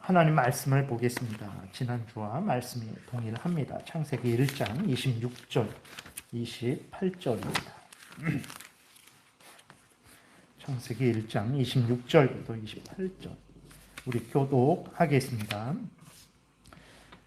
하나님 말씀을 보겠습니다. 지난주와 말씀이 동일합니다. 창세기 1장 26절, 28절입니다. 창세기 1장 26절부터 28절. 우리 교독하겠습니다.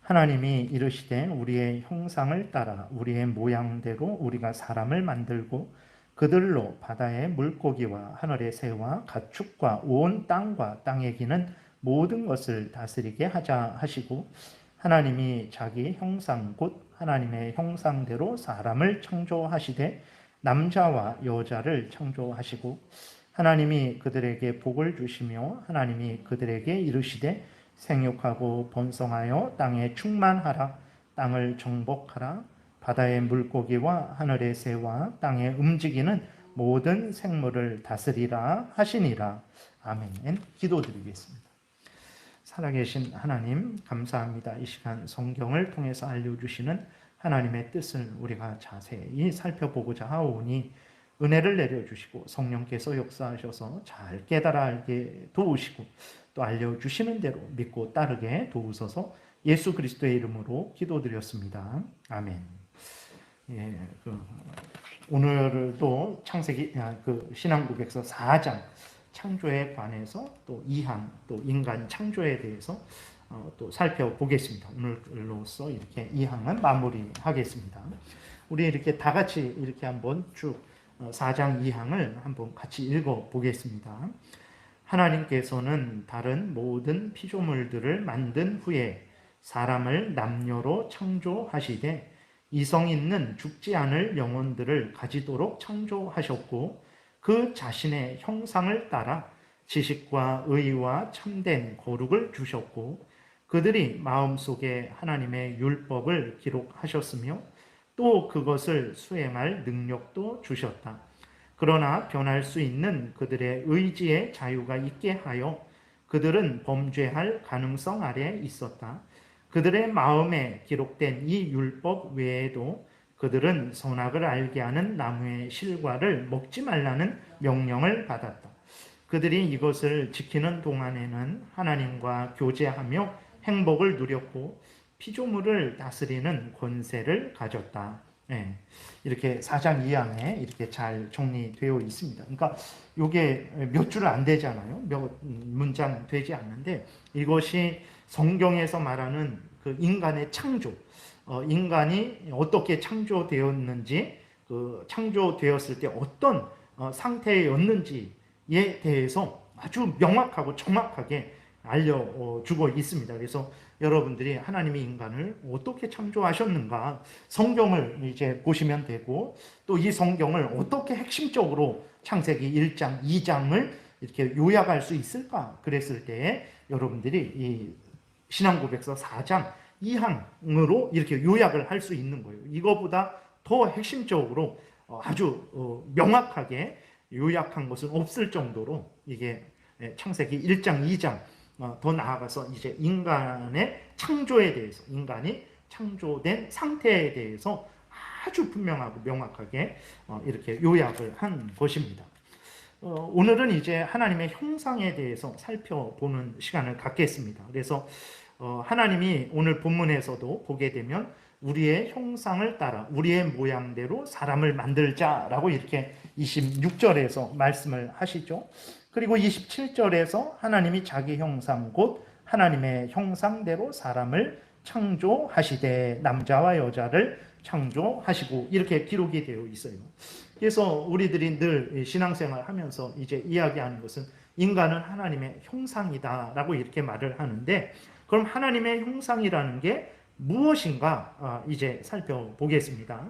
하나님이 이르시되 우리의 형상을 따라 우리의 모양대로 우리가 사람을 만들고 그들로 바다의 물고기와 하늘의 새와 가축과 온 땅과 땅에 기는 모든 것을 다스리게 하자 하시고, 하나님이 자기 형상 곧 하나님의 형상대로 사람을 창조하시되 남자와 여자를 창조하시고, 하나님이 그들에게 복을 주시며 하나님이 그들에게 이르시되 생육하고 번성하여 땅에 충만하라. 땅을 정복하라. 바다의 물고기와 하늘의 새와 땅에 움직이는 모든 생물을 다스리라 하시니라. 아멘. 기도드리겠습니다. 살아계신 하나님, 감사합니다. 이 시간 성경을 통해서 알려주시는 하나님의 뜻을 우리가 자세히 살펴보고자 하오니 은혜를 내려주시고 성령께서 역사하셔서 잘 깨달아 알게 도우시고 또 알려주시는 대로 믿고 따르게 도우소서. 예수 그리스도의 이름으로 기도드렸습니다. 아멘. 예, 오늘도 창세기 신앙고백서 4장 창조에 관해서 또 2항 또 인간 창조에 대해서 또 살펴보겠습니다. 오늘로서 이렇게 2항은 마무리하겠습니다. 우리 이렇게 다 같이 이렇게 한번 쭉 4장 2항을 한번 같이 읽어보겠습니다. 하나님께서는 다른 모든 피조물들을 만든 후에 사람을 남녀로 창조하시되 이성 있는 죽지 않을 영혼들을 가지도록 창조하셨고 그 자신의 형상을 따라 지식과 의와 참된 거룩을 주셨고 그들이 마음속에 하나님의 율법을 기록하셨으며 또 그것을 수행할 능력도 주셨다. 그러나 변할 수 있는 그들의 의지의 자유가 있게 하여 그들은 범죄할 가능성 아래 있었다. 그들의 마음에 기록된 이 율법 외에도 그들은 선악을 알게 하는 나무의 실과를 먹지 말라는 명령을 받았다. 그들이 이것을 지키는 동안에는 하나님과 교제하며 행복을 누렸고 피조물을 다스리는 권세를 가졌다. 네, 이렇게 4장 2항에 이렇게 잘 정리되어 있습니다. 그러니까 이게 몇 줄 안 되잖아요. 몇 문장 되지 않는데 이것이 성경에서 말하는 그 인간의 창조, 인간이 어떻게 창조되었는지, 그 창조되었을 때 어떤 상태였는지에 대해서 아주 명확하고 정확하게 알려주고 있습니다. 그래서 여러분들이 하나님이 인간을 어떻게 창조하셨는가 성경을 이제 보시면 되고 또 이 성경을 어떻게 핵심적으로 창세기 1장, 2장을 이렇게 요약할 수 있을까 그랬을 때 여러분들이 이 신앙고백서 4장 2항으로 이렇게 요약을 할 수 있는 거예요. 이거보다 더 핵심적으로 아주 명확하게 요약한 것은 없을 정도로 이게 창세기 1장, 2장 더 나아가서 이제 인간의 창조에 대해서, 인간이 창조된 상태에 대해서 아주 분명하고 명확하게 이렇게 요약을 한 것입니다. 오늘은 이제 하나님의 형상에 대해서 살펴보는 시간을 갖겠습니다. 그래서 하나님이 오늘 본문에서도 보게 되면 우리의 형상을 따라 우리의 모양대로 사람을 만들자라고 이렇게 26절에서 말씀을 하시죠. 그리고 27절에서 하나님이 자기 형상 곧 하나님의 형상대로 사람을 창조하시되 남자와 여자를 창조하시고 이렇게 기록이 되어 있어요. 그래서 우리들이 늘 신앙생활 하면서 이제 이야기하는 것은 인간은 하나님의 형상이다라고 이렇게 말을 하는데 그럼 하나님의 형상이라는 게 무엇인가 이제 살펴보겠습니다.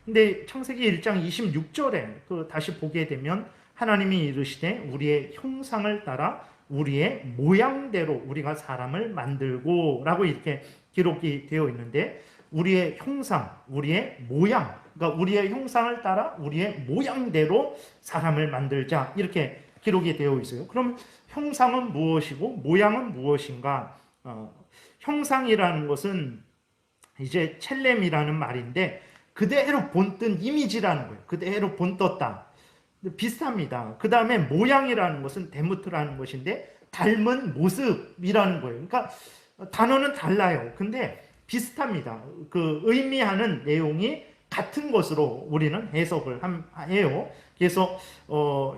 근데 창세기 1장 26절에 다시 보게 되면 하나님이 이르시되 우리의 형상을 따라 우리의 모양대로 우리가 사람을 만들고 라고 이렇게 기록이 되어 있는데 우리의 형상, 우리의 모양, 그러니까 우리의 형상을 따라 우리의 모양대로 사람을 만들자 이렇게 기록이 되어 있어요. 그럼 형상은 무엇이고 모양은 무엇인가? 형상이라는 것은 이제 첼렘이라는 말인데 그대로 본뜬 이미지라는 거예요. 그대로 본떴다. 비슷합니다. 그 다음에 모양이라는 것은 데무트라는 것인데 닮은 모습이라는 거예요. 그러니까 단어는 달라요. 근데 비슷합니다. 그 의미하는 내용이 같은 것으로 우리는 해석을 해요. 그래서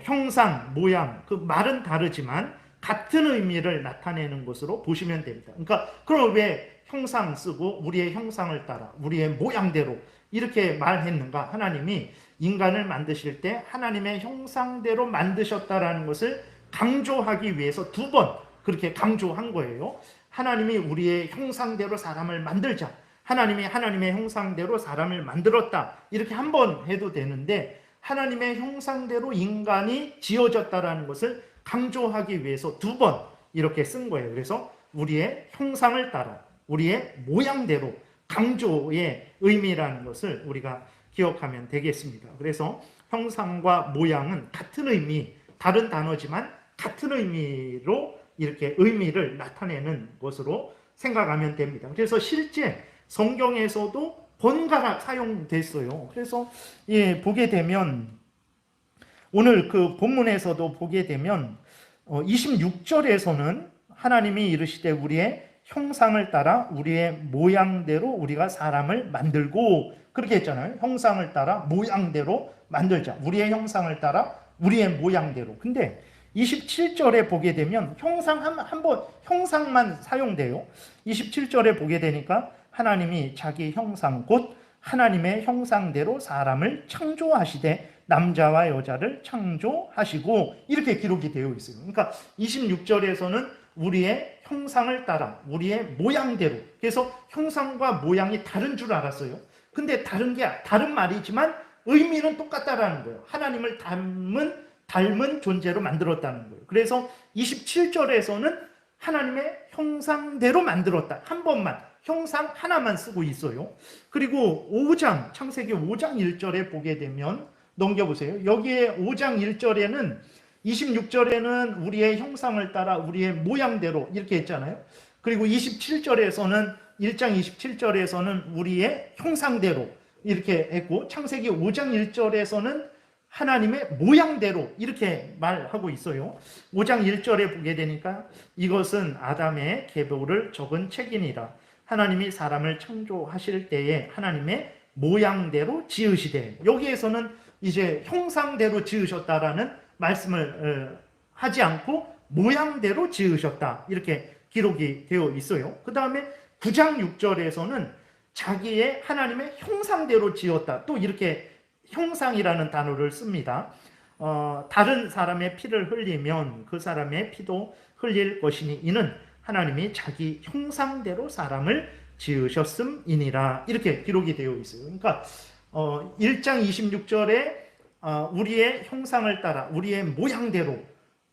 형상, 모양, 그 말은 다르지만 같은 의미를 나타내는 것으로 보시면 됩니다. 그러니까 그럼 왜 형상 쓰고 우리의 형상을 따라 우리의 모양대로 이렇게 말했는가? 하나님이 인간을 만드실 때 하나님의 형상대로 만드셨다라는 것을 강조하기 위해서 두 번 그렇게 강조한 거예요. 하나님이 우리의 형상대로 사람을 만들자. 하나님이 하나님의 형상대로 사람을 만들었다. 이렇게 한 번 해도 되는데 하나님의 형상대로 인간이 지어졌다라는 것을 강조하기 위해서 두 번 이렇게 쓴 거예요. 그래서 우리의 형상을 따라 우리의 모양대로 강조의 의미라는 것을 우리가 기억하면 되겠습니다. 그래서 형상과 모양은 같은 의미, 다른 단어지만 같은 의미로 이렇게 의미를 나타내는 것으로 생각하면 됩니다. 그래서 실제 성경에서도 번갈아 사용됐어요. 그래서 보게 되면 오늘 그 본문에서도 보게 되면 26절에서는 하나님이 이르시되 우리의 형상을 따라 우리의 모양대로 우리가 사람을 만들고 그렇게 했잖아요. 형상을 따라 모양대로 만들자. 우리의 형상을 따라 우리의 모양대로. 근데 27절에 보게 되면 형상 한번 형상만 사용돼요. 27절에 보게 되니까 하나님이 자기 형상 곧 하나님의 형상대로 사람을 창조하시되 남자와 여자를 창조하시고 이렇게 기록이 되어 있어요. 그러니까 26절에서는 우리의 형상을 따라 우리의 모양대로. 그래서 형상과 모양이 다른 줄 알았어요. 근데 다른 말이지만 의미는 똑같다라는 거예요. 하나님을 닮은 존재로 만들었다는 거예요. 그래서 27절에서는 하나님의 형상대로 만들었다. 한 번만 형상 하나만 쓰고 있어요. 그리고 5장 창세기 5장 1절에 보게 되면 넘겨보세요. 여기에 5장 1절에는 26절에는 우리의 형상을 따라 우리의 모양대로 이렇게 했잖아요. 그리고 27절에서는 1장 27절에서는 우리의 형상대로 이렇게 했고 창세기 5장 1절에서는 하나님의 모양대로 이렇게 말하고 있어요. 5장 1절에 보게 되니까 이것은 아담의 계보를 적은 책이니라. 하나님이 사람을 창조하실 때에 하나님의 모양대로 지으시되 여기에서는 이제 형상대로 지으셨다라는 말씀을 하지 않고 모양대로 지으셨다 이렇게 기록이 되어 있어요. 그 다음에 9장 6절에서는 자기의 하나님의 형상대로 지었다 또 이렇게 형상이라는 단어를 씁니다. 다른 사람의 피를 흘리면 그 사람의 피도 흘릴 것이니 이는 하나님이 자기 형상대로 사람을 지으셨음이니라 이렇게 기록이 되어 있어요. 그러니까 1장 26절에 우리의 형상을 따라 우리의 모양대로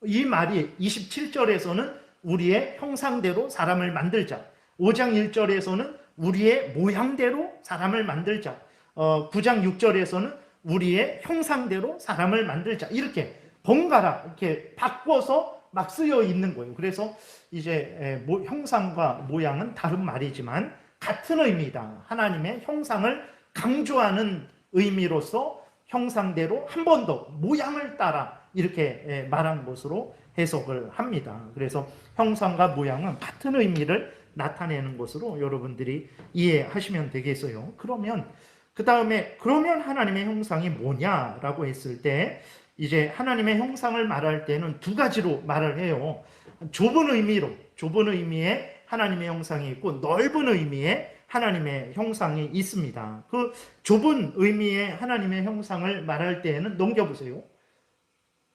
이 말이 27절에서는 우리의 형상대로 사람을 만들자. 5장 1절에서는 우리의 모양대로 사람을 만들자. 9장 6절에서는 우리의 형상대로 사람을 만들자. 이렇게 번갈아 이렇게 바꿔서 막 쓰여 있는 거예요. 그래서 이제 형상과 모양은 다른 말이지만 같은 의미다. 하나님의 형상을 강조하는 의미로서 형상대로 한 번 더 모양을 따라 이렇게 말한 것으로 해석을 합니다. 그래서 형상과 모양은 같은 의미를 나타내는 것으로 여러분들이 이해하시면 되겠어요. 그러면 그 다음에 그러면 하나님의 형상이 뭐냐라고 했을 때 이제 하나님의 형상을 말할 때는 두 가지로 말을 해요. 좁은 의미의 하나님의 형상이 있고 넓은 의미의 하나님의 형상이 있습니다. 그 좁은 의미의 하나님의 형상을 말할 때에는 넘겨보세요.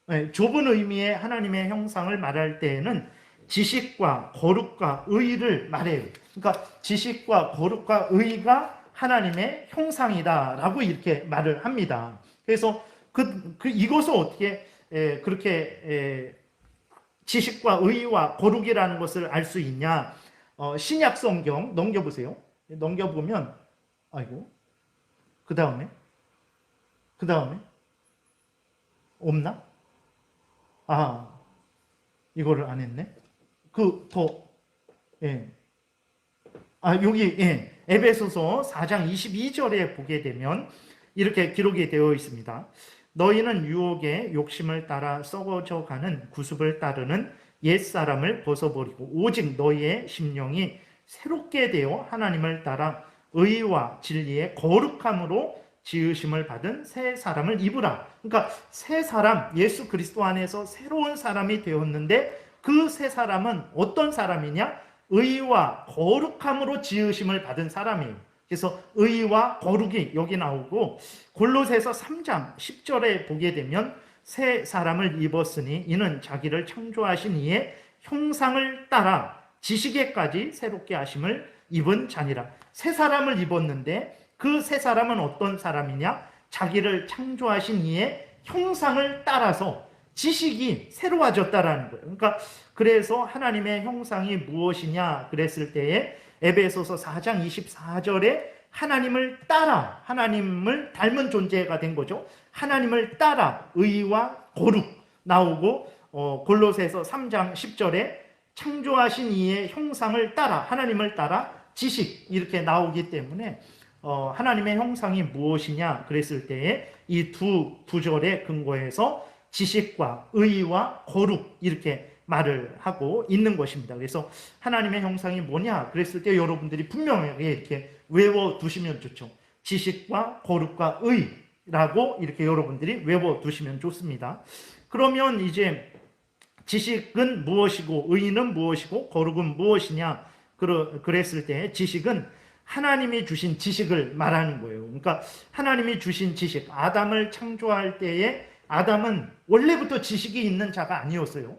네, 좁은 의미의 하나님의 형상을 말할 때에는 지식과 거룩과 의를 말해요. 그러니까 지식과 거룩과 의가 하나님의 형상이다라고 이렇게 말을 합니다. 그래서 이것을 어떻게 그렇게 지식과 의와 거룩이라는 것을 알 수 있냐? 신약 성경 넘겨보세요. 넘겨보면 아이고 그 다음에 없나? 이거를 안 했네. 여기 에베소서 4장 22절에 보게 되면 이렇게 기록이 되어 있습니다. 너희는 유혹의 욕심을 따라 썩어져 가는 구습을 따르는 옛사람을 벗어버리고 오직 너희의 심령이 새롭게 되어 하나님을 따라 의와 진리의 거룩함으로 지으심을 받은 새 사람을 입으라. 그러니까 새 사람, 예수 그리스도 안에서 새로운 사람이 되었는데 그 새 사람은 어떤 사람이냐? 의와 거룩함으로 지으심을 받은 사람이에요. 그래서 의와 거룩이 여기 나오고, 골로새서 3장 10절에 보게 되면 새 사람을 입었으니 이는 자기를 창조하신 이의 형상을 따라 지식에까지 새롭게 하심을 입은 자니라. 새 사람을 입었는데 그 새 사람은 어떤 사람이냐? 자기를 창조하신 이의 형상을 따라서 지식이 새로워졌다라는 거예요. 그러니까 그래서 하나님의 형상이 무엇이냐 그랬을 때에 에베소서 4장 24절에 하나님을 따라, 하나님을 닮은 존재가 된 거죠. 하나님을 따라 의와 거룩 나오고, 골로새서 3장 10절에 창조하신 이의 형상을 따라, 하나님을 따라 지식 이렇게 나오기 때문에 하나님의 형상이 무엇이냐 그랬을 때에 이 두 구절에 근거해서 지식과 의와 거룩 이렇게 말을 하고 있는 것입니다. 그래서 하나님의 형상이 뭐냐 그랬을 때 여러분들이 분명하게 이렇게 외워두시면 좋죠. 지식과 거룩과 의라고 이렇게 여러분들이 외워두시면 좋습니다. 그러면 이제 지식은 무엇이고 의는 무엇이고 거룩은 무엇이냐 그랬을 때 지식은 하나님이 주신 지식을 말하는 거예요. 그러니까 하나님이 주신 지식, 아담을 창조할 때에 아담은 원래부터 지식이 있는 자가 아니었어요.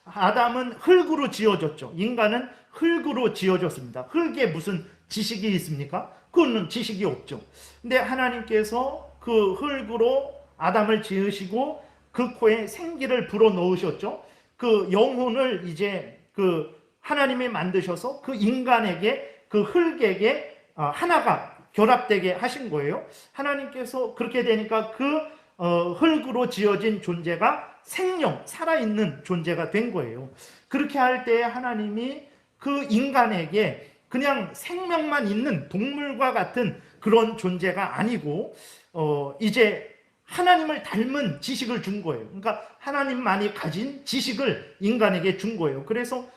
아담은 흙으로 지어졌죠. 인간은 흙으로 지어졌습니다. 흙에 무슨 지식이 있습니까? 그거는 지식이 없죠. 근데 하나님께서 그 흙으로 아담을 지으시고 그 코에 생기를 불어 넣으셨죠. 그 영혼을 이제 그 하나님이 만드셔서 그 인간에게 그 흙에게 하나가 결합되게 하신 거예요. 하나님께서 그렇게 되니까 그 흙으로 지어진 존재가 생명, 살아있는 존재가 된 거예요. 그렇게 할 때 하나님이 그 인간에게 그냥 생명만 있는 동물과 같은 그런 존재가 아니고 이제 하나님을 닮은 지식을 준 거예요. 그러니까 하나님만이 가진 지식을 인간에게 준 거예요. 그래서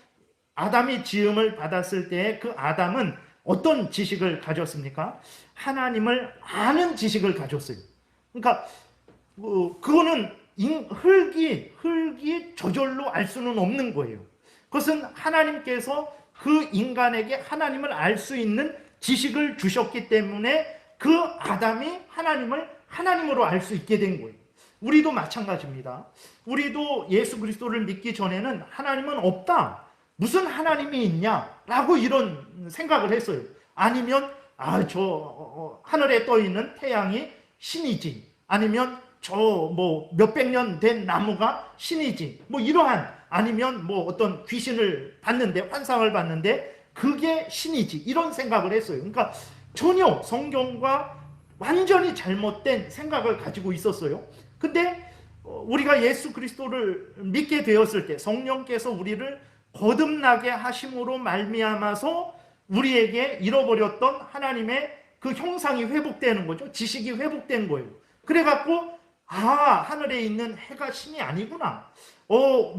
아담이 지음을 받았을 때 그 아담은 어떤 지식을 가졌습니까? 하나님을 아는 지식을 가졌어요. 그러니까 그거는 흙이 저절로 알 수는 없는 거예요. 그것은 하나님께서 그 인간에게 하나님을 알 수 있는 지식을 주셨기 때문에 그 아담이 하나님을 하나님으로 알 수 있게 된 거예요. 우리도 마찬가지입니다. 우리도 예수 그리스도를 믿기 전에는 하나님은 없다, 무슨 하나님이 있냐라고 이런 생각을 했어요. 아니면 저 하늘에 떠 있는 태양이 신이지, 아니면 저 뭐 몇백 년 된 나무가 신이지, 뭐 이러한, 아니면 뭐 어떤 귀신을 봤는데, 환상을 봤는데 그게 신이지, 이런 생각을 했어요. 그러니까 전혀 성경과 완전히 잘못된 생각을 가지고 있었어요. 근데 우리가 예수 그리스도를 믿게 되었을 때 성령께서 우리를 거듭나게 하심으로 말미암아서 우리에게 잃어버렸던 하나님의 그 형상이 회복되는 거죠. 지식이 회복된 거예요. 그래갖고 하늘에 있는 해가 신이 아니구나,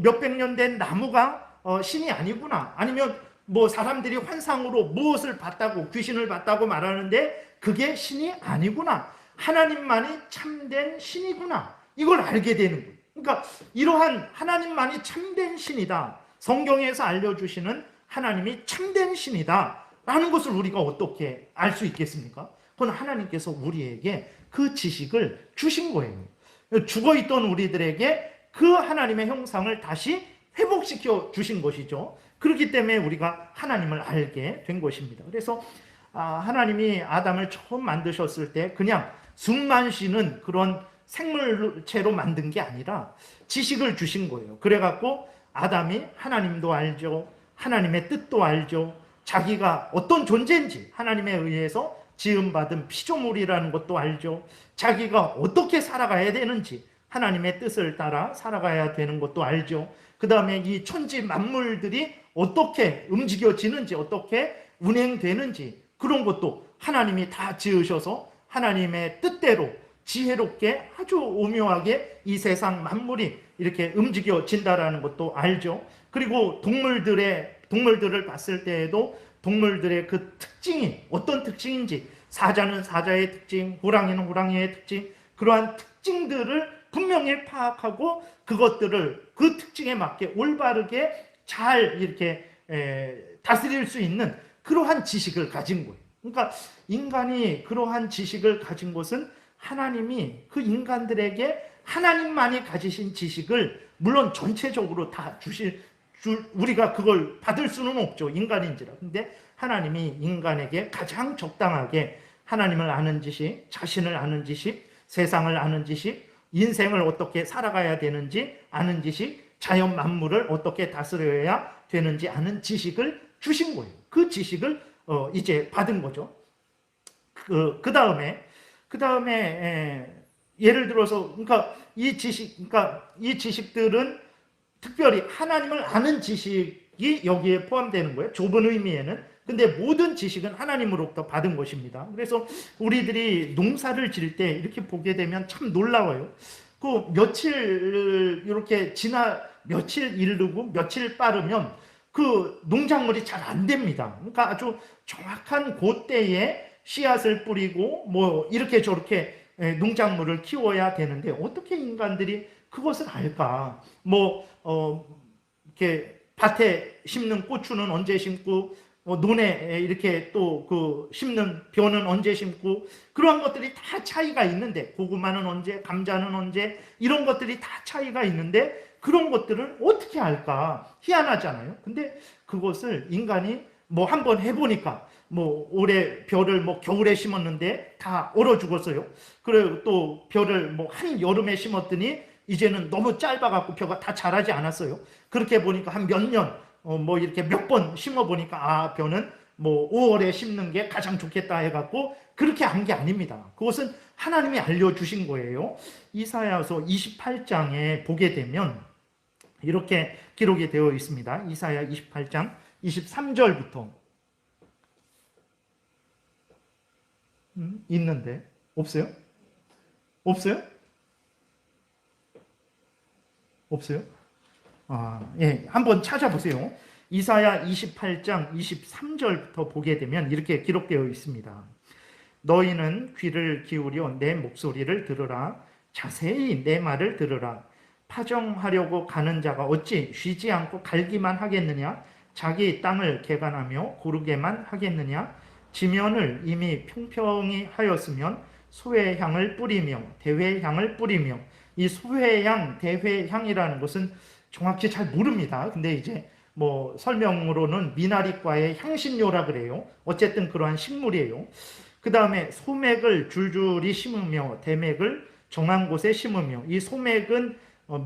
몇백 년 된 나무가 신이 아니구나, 아니면 뭐 사람들이 환상으로 무엇을 봤다고, 귀신을 봤다고 말하는데 그게 신이 아니구나, 하나님만이 참된 신이구나, 이걸 알게 되는 거예요. 그러니까 이러한 하나님만이 참된 신이다, 성경에서 알려주시는 하나님이 참된 신이다 라는 것을 우리가 어떻게 알 수 있겠습니까? 그건 하나님께서 우리에게 그 지식을 주신 거예요. 죽어있던 우리들에게 그 하나님의 형상을 다시 회복시켜 주신 것이죠. 그렇기 때문에 우리가 하나님을 알게 된 것입니다. 그래서 하나님이 아담을 처음 만드셨을 때 그냥 숨만 쉬는 그런 생물체로 만든 게 아니라 지식을 주신 거예요. 그래갖고 아담이 하나님도 알죠, 하나님의 뜻도 알죠, 자기가 어떤 존재인지 하나님에 의해서 지음받은 피조물이라는 것도 알죠, 자기가 어떻게 살아가야 되는지 하나님의 뜻을 따라 살아가야 되는 것도 알죠. 그 다음에 이 천지 만물들이 어떻게 움직여지는지, 어떻게 운행되는지 그런 것도 하나님이 다 지으셔서 하나님의 뜻대로 지혜롭게 아주 오묘하게 이 세상 만물이 이렇게 움직여진다라는 것도 알죠. 그리고 동물들을 봤을 때에도 동물들의 그 특징이 어떤 특징인지, 사자는 사자의 특징, 호랑이는 호랑이의 특징, 그러한 특징들을 분명히 파악하고 그것들을 그 특징에 맞게 올바르게 잘 이렇게 다스릴 수 있는 그러한 지식을 가진 거예요. 그러니까 인간이 그러한 지식을 가진 것은 하나님이 그 인간들에게 하나님만이 가지신 지식을 물론 전체적으로 다 우리가 그걸 받을 수는 없죠. 인간인지라. 근데 하나님이 인간에게 가장 적당하게 하나님을 아는 지식, 자신을 아는 지식, 세상을 아는 지식, 인생을 어떻게 살아가야 되는지 아는 지식, 자연 만물을 어떻게 다스려야 되는지 아는 지식을 주신 거예요. 그 지식을 이제 받은 거죠. 그 다음에 예를 들어서 그러니까 이 지식들은 특별히 하나님을 아는 지식이 여기에 포함되는 거예요. 좁은 의미에는. 근데 모든 지식은 하나님으로부터 받은 것입니다. 그래서 우리들이 농사를 지을 때 이렇게 보게 되면 참 놀라워요. 그 며칠 이렇게 며칠 이르고 며칠 빠르면 그 농작물이 잘 안 됩니다. 그러니까 아주 정확한 그때에 씨앗을 뿌리고 뭐 이렇게 저렇게 농작물을 키워야 되는데 어떻게 인간들이 그것을 알까? 이렇게 밭에 심는 고추는 언제 심고 논에 이렇게 또 그 심는 벼는 언제 심고 그러한 것들이 다 차이가 있는데 고구마는 언제, 감자는 언제 이런 것들이 다 차이가 있는데 그런 것들을 어떻게 알까? 희한하잖아요. 근데 그것을 인간이 한번 해보니까 올해 벼를 겨울에 심었는데 다 얼어 죽었어요. 그리고 또 벼를 한 여름에 심었더니 이제는 너무 짧아갖고 벼가 다 자라지 않았어요. 그렇게 보니까 한 몇 년, 이렇게 몇 번 심어보니까 벼는 5월에 심는 게 가장 좋겠다 해갖고 그렇게 한 게 아닙니다. 그것은 하나님이 알려주신 거예요. 이사야서 28장에 보게 되면 이렇게 기록이 되어 있습니다. 이사야 28장 23절부터 있는데 없어요? 없어요? 없어요? 예, 한번 찾아보세요. 이사야 28장 23절부터 보게 되면 이렇게 기록되어 있습니다. 너희는 귀를 기울여 내 목소리를 들으라. 자세히 내 말을 들으라. 파종하려고 가는 자가 어찌 쉬지 않고 갈기만 하겠느냐? 자기 땅을 개간하며 고르게만 하겠느냐? 지면을 이미 평평히 하였으면 소회향을 뿌리며 대회향을 뿌리며, 이 소회향, 대회향이라는 것은 정확히 잘 모릅니다. 근데 이제 설명으로는 미나리과의 향신료라 그래요. 어쨌든 그러한 식물이에요. 그 다음에 소맥을 줄줄이 심으며 대맥을 정한 곳에 심으며, 이 소맥은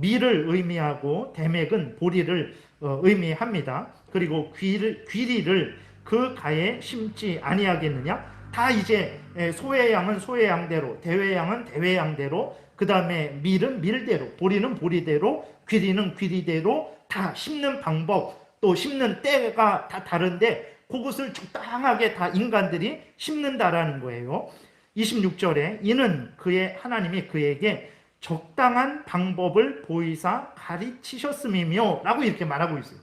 밀을 의미하고 대맥은 보리를 의미합니다. 그리고 귀리를 그 가에 심지 아니하겠느냐? 다 이제 소회향은 소회향대로, 대회향은 대회향대로, 그 다음에 밀은 밀대로, 보리는 보리대로, 귀리는 귀리대로 다 심는 방법, 또 심는 때가 다 다른데 그것을 적당하게 다 인간들이 심는다라는 거예요. 26절에 이는 하나님이 그에게 적당한 방법을 보이사 가르치셨음이며 라고 이렇게 말하고 있어요.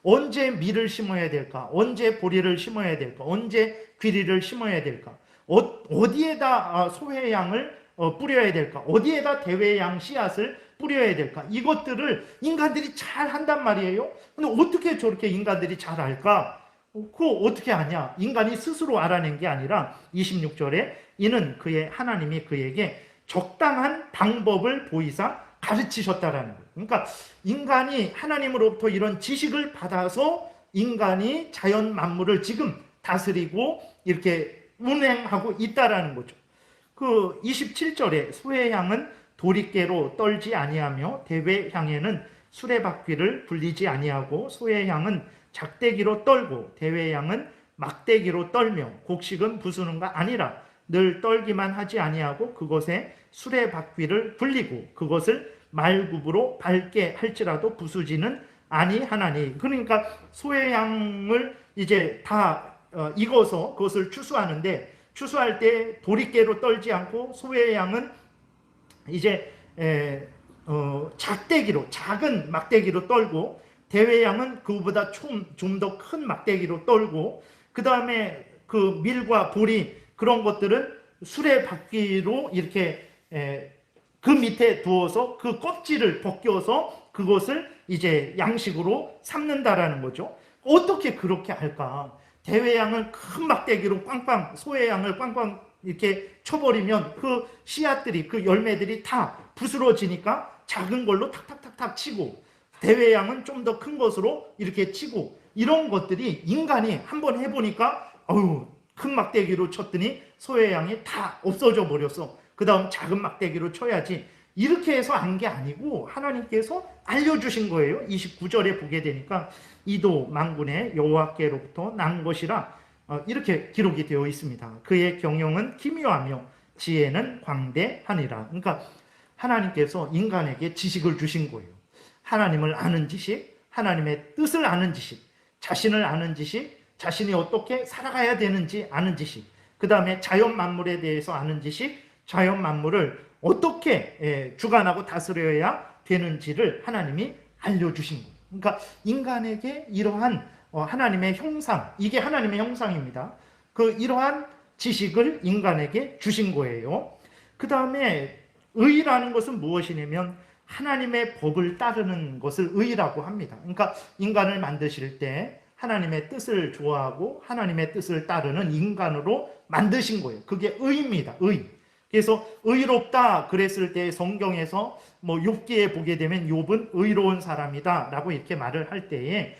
언제 밀을 심어야 될까? 언제 보리를 심어야 될까? 언제 귀리를 심어야 될까? 어디에다 소회향을 뿌려야 될까? 어디에다 대회향 씨앗을 뿌려야 될까? 이것들을 인간들이 잘 한단 말이에요. 근데 어떻게 저렇게 인간들이 잘 알까? 그거 어떻게 아냐? 인간이 스스로 알아낸 게 아니라 26절에 이는 하나님이 그에게 적당한 방법을 보이사 가르치셨다라는 거예요. 그러니까 인간이 하나님으로부터 이런 지식을 받아서 인간이 자연 만물을 지금 다스리고 이렇게 운행하고 있다라는 거죠. 그 27절에 소회향은 도리깨로 떨지 아니하며 대회향에는 수레바퀴를 굴리지 아니하고, 소회향은 작대기로 떨고 대회향은 막대기로 떨며, 곡식은 부수는가 아니라 늘 떨기만 하지 아니하고 그것에 수레바퀴를 굴리고 그것을 말굽으로 밟게 할지라도 부수지는 아니하나니. 그러니까 소회향을 이제 다 익어서 그것을 추수하는데, 추수할 때 도리깨로 떨지 않고 소회향은 이제 작대기로, 작은 막대기로 떨고, 대회양은 그보다 좀 더 큰 막대기로 떨고, 그 다음에 그 밀과 보리 그런 것들은 수레바퀴로 이렇게 그 밑에 두어서 그 껍질을 벗겨서 그것을 이제 양식으로 삼는다라는 거죠. 어떻게 그렇게 할까? 대회양을 큰 막대기로 꽝꽝, 소회양을 꽝꽝 이렇게 쳐버리면 그 씨앗들이, 그 열매들이 다 부스러지니까 작은 걸로 탁탁탁탁 치고, 대회양은 좀 더 큰 것으로 이렇게 치고, 이런 것들이 인간이 한번 해보니까 큰 막대기로 쳤더니 소회양이 다 없어져 버렸어. 그 다음 작은 막대기로 쳐야지. 이렇게 해서 한 게 아니고 하나님께서 알려주신 거예요. 29절에 보게 되니까 이도 만군의 여호와께로부터 난 것이라 이렇게 기록이 되어 있습니다. 그의 경영은 기묘하며 지혜는 광대하니라. 그러니까 하나님께서 인간에게 지식을 주신 거예요. 하나님을 아는 지식, 하나님의 뜻을 아는 지식, 자신을 아는 지식, 자신이 어떻게 살아가야 되는지 아는 지식, 그 다음에 자연 만물에 대해서 아는 지식, 자연 만물을 어떻게 주관하고 다스려야 되는지를 하나님이 알려주신 거예요. 그러니까 인간에게 이러한 하나님의 형상, 이게 하나님의 형상입니다. 이러한 지식을 인간에게 주신 거예요. 그 다음에 의라는 것은 무엇이냐면 하나님의 법을 따르는 것을 의라고 합니다. 그러니까 인간을 만드실 때 하나님의 뜻을 좋아하고 하나님의 뜻을 따르는 인간으로 만드신 거예요. 그게 의입니다. 의. 그래서 의롭다 그랬을 때 성경에서 욥기에 보게 되면 욥은 의로운 사람이다 라고 이렇게 말을 할 때에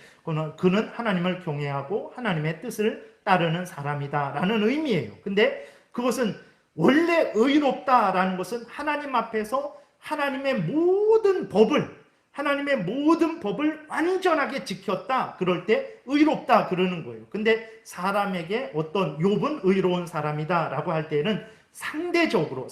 그는 하나님을 경외하고 하나님의 뜻을 따르는 사람이다 라는 의미예요. 근데 그것은 원래 의롭다라는 것은 하나님 앞에서 하나님의 모든 법을 완전하게 지켰다. 그럴 때 의롭다 그러는 거예요. 근데 사람에게 어떤 욥은 의로운 사람이다 라고 할 때는 상대적으로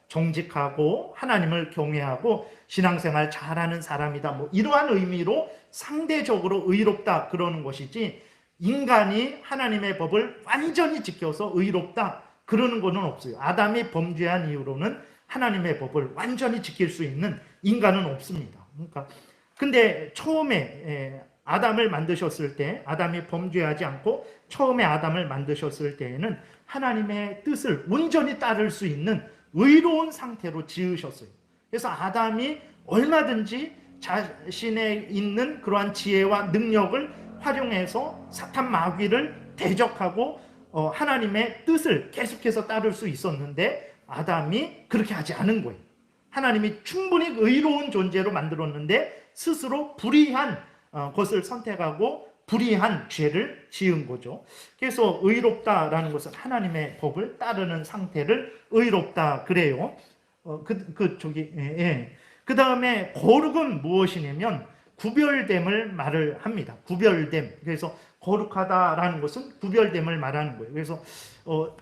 정직하고 하나님을 경외하고 신앙생활 잘하는 사람이다. 이러한 의미로 상대적으로 의롭다 그러는 것이지, 인간이 하나님의 법을 완전히 지켜서 의롭다 그러는 것은 없어요. 아담이 범죄한 이후로는 하나님의 법을 완전히 지킬 수 있는 인간은 없습니다. 그러니까 근데 처음에 아담을 만드셨을 때, 아담이 범죄하지 않고 처음에 아담을 만드셨을 때에는 하나님의 뜻을 온전히 따를 수 있는 의로운 상태로 지으셨어요. 그래서 아담이 얼마든지 자신에 있는 그러한 지혜와 능력을 활용해서 사탄 마귀를 대적하고 하나님의 뜻을 계속해서 따를 수 있었는데, 아담이 그렇게 하지 않은 거예요. 하나님이 충분히 의로운 존재로 만들었는데 스스로 불의한 것을 선택하고 불의한 죄를 지은 거죠. 그래서 의롭다라는 것은 하나님의 법을 따르는 상태를 의롭다 그래요. 그 다음에 거룩은 무엇이냐면 구별됨을 말을 합니다. 구별됨. 그래서 거룩하다라는 것은 구별됨을 말하는 거예요. 그래서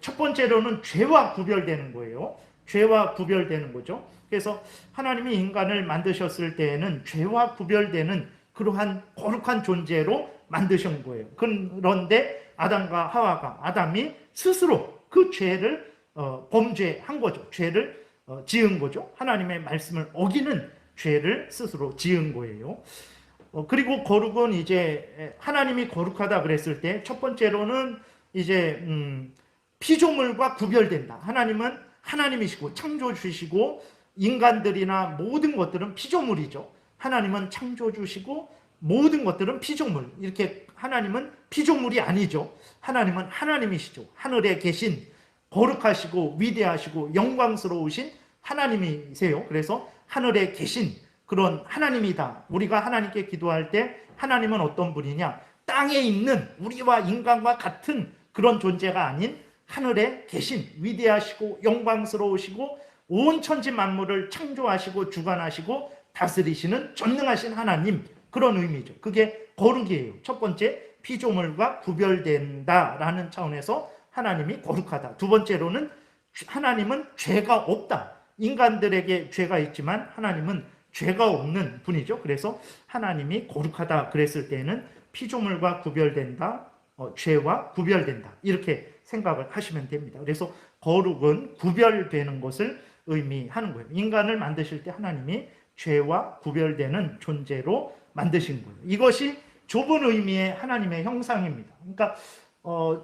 첫 번째로는 죄와 구별되는 거예요. 죄와 구별되는 거죠. 그래서 하나님이 인간을 만드셨을 때에는 죄와 구별되는 그러한 거룩한 존재로 만드신 거예요. 그런데 아담과 하와가, 아담이 스스로 그 죄를 범죄한 거죠. 죄를 지은 거죠. 하나님의 말씀을 어기는 죄를 스스로 지은 거예요. 그리고 거룩은 이제 하나님이 거룩하다 그랬을 때 첫 번째로는 이제 피조물과 구별된다. 하나님은 하나님이시고 창조주시고 인간들이나 모든 것들은 피조물이죠. 하나님은 창조주시고 모든 것들은 피조물. 이렇게 하나님은 피조물이 아니죠. 하나님은 하나님이시죠. 하늘에 계신 거룩하시고 위대하시고 영광스러우신 하나님이세요. 그래서 하늘에 계신 그런 하나님이다. 우리가 하나님께 기도할 때 하나님은 어떤 분이냐? 땅에 있는 우리와 인간과 같은 그런 존재가 아닌 하늘에 계신 위대하시고 영광스러우시고 온 천지 만물을 창조하시고 주관하시고 다스리시는 전능하신 하나님, 그런 의미죠. 그게 거룩이에요. 첫 번째, 피조물과 구별된다라는 차원에서 하나님이 거룩하다. 두 번째로는 하나님은 죄가 없다. 인간들에게 죄가 있지만 하나님은 죄가 없는 분이죠. 그래서 하나님이 거룩하다 그랬을 때는 피조물과 구별된다, 죄와 구별된다, 이렇게 생각을 하시면 됩니다. 그래서 거룩은 구별되는 것을 의미하는 거예요. 인간을 만드실 때 하나님이 죄와 구별되는 존재로 만드신 거예요. 이것이 좁은 의미의 하나님의 형상입니다. 그러니까